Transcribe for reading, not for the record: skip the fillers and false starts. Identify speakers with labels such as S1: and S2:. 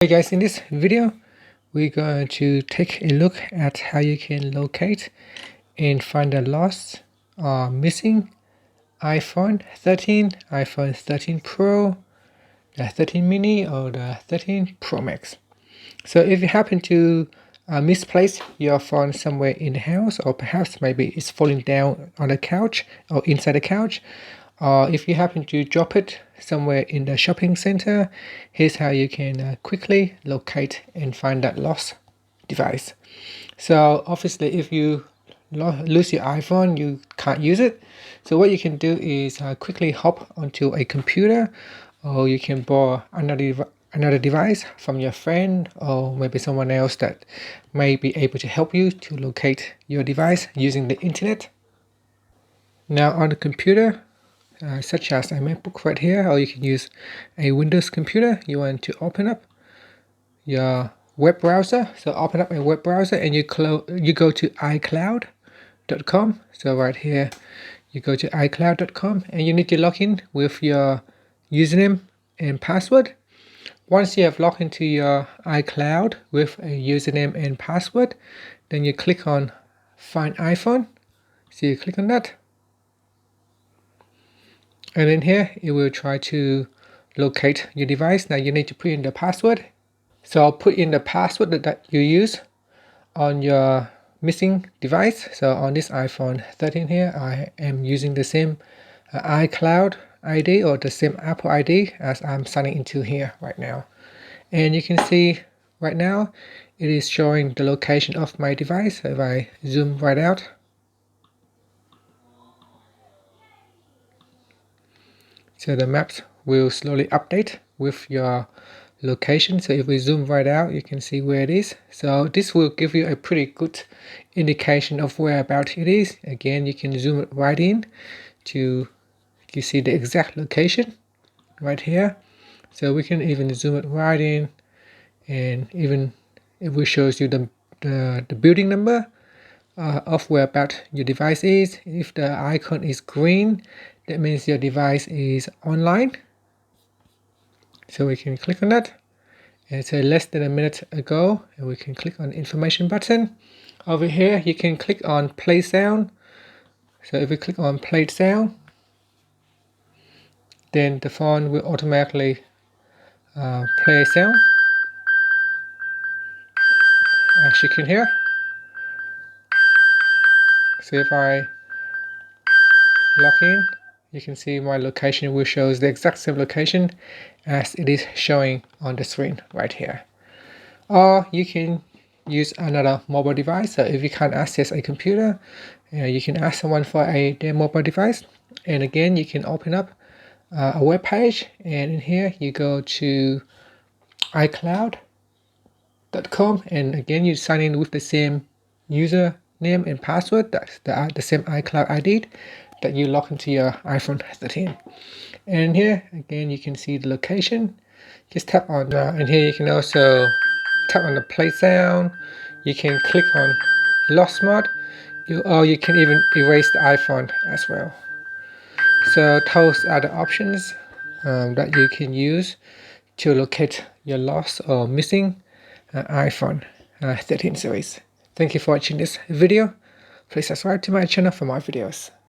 S1: Hey guys, in this video we're going to take a look at how you can locate and find the lost or missing iPhone 13, iPhone 13 Pro, the 13 mini or the 13 Pro Max. So if you happen to misplace your phone somewhere in the house, or perhaps maybe it's falling down on the couch or inside the couch, or if you happen to drop it somewhere in the shopping center, here's how you can quickly locate and find that lost device. So obviously if you lose your iPhone, you can't use it. So what you can do is quickly hop onto a computer, or you can borrow another device from your friend or maybe someone else that may be able to help you to locate your device using the internet. Now on the computer, such as a MacBook right here, or you can use a Windows computer, you want to open up your web browser. So open up a web browser and you go to iCloud.com. So right here you go to iCloud.com and you need to log in with your username and password. Once you have logged into your iCloud with a username and password, then you click on Find iPhone. So you click on that. And then here it will try to locate your device. Now you need to put in the password. So I'll put in the password that you use on your missing device. So on this iPhone 13 here, I am using the same iCloud ID or the same Apple ID as I'm signing into here right now. And you can see right now it is showing the location of my device. If I zoom right out, so the maps will slowly update with your location. So if we zoom right out, you can see where it is. So this will give you a pretty good indication of whereabout it is. Again, you can zoom it right in to you see the exact location right here. So we can even zoom it right in, and even it will shows you the building number of whereabout your device is. If the icon is green, that means your device is online. So we can click on that and say less than a minute ago, and we can click on the information button. Over here you can click on play sound. So if we click on play sound, then the phone will automatically play a sound, as you can hear. So if I log in, you can see my location will show the exact same location as it is showing on the screen right here. Or you can use another mobile device. So if you can't access a computer, you can ask someone for their mobile device. And again, you can open up a web page, and in here you go to iCloud.com, and again you sign in with the same username and password, that's the same iCloud ID that you log into your iPhone 13. And here again you can see the location. Just tap on and here you can also tap on the play sound. You can click on lost mode, or you can even erase the iPhone as well. So those are the options that you can use to locate your lost or missing iPhone 13 series. Thank you for watching this video. Please subscribe to my channel for more videos.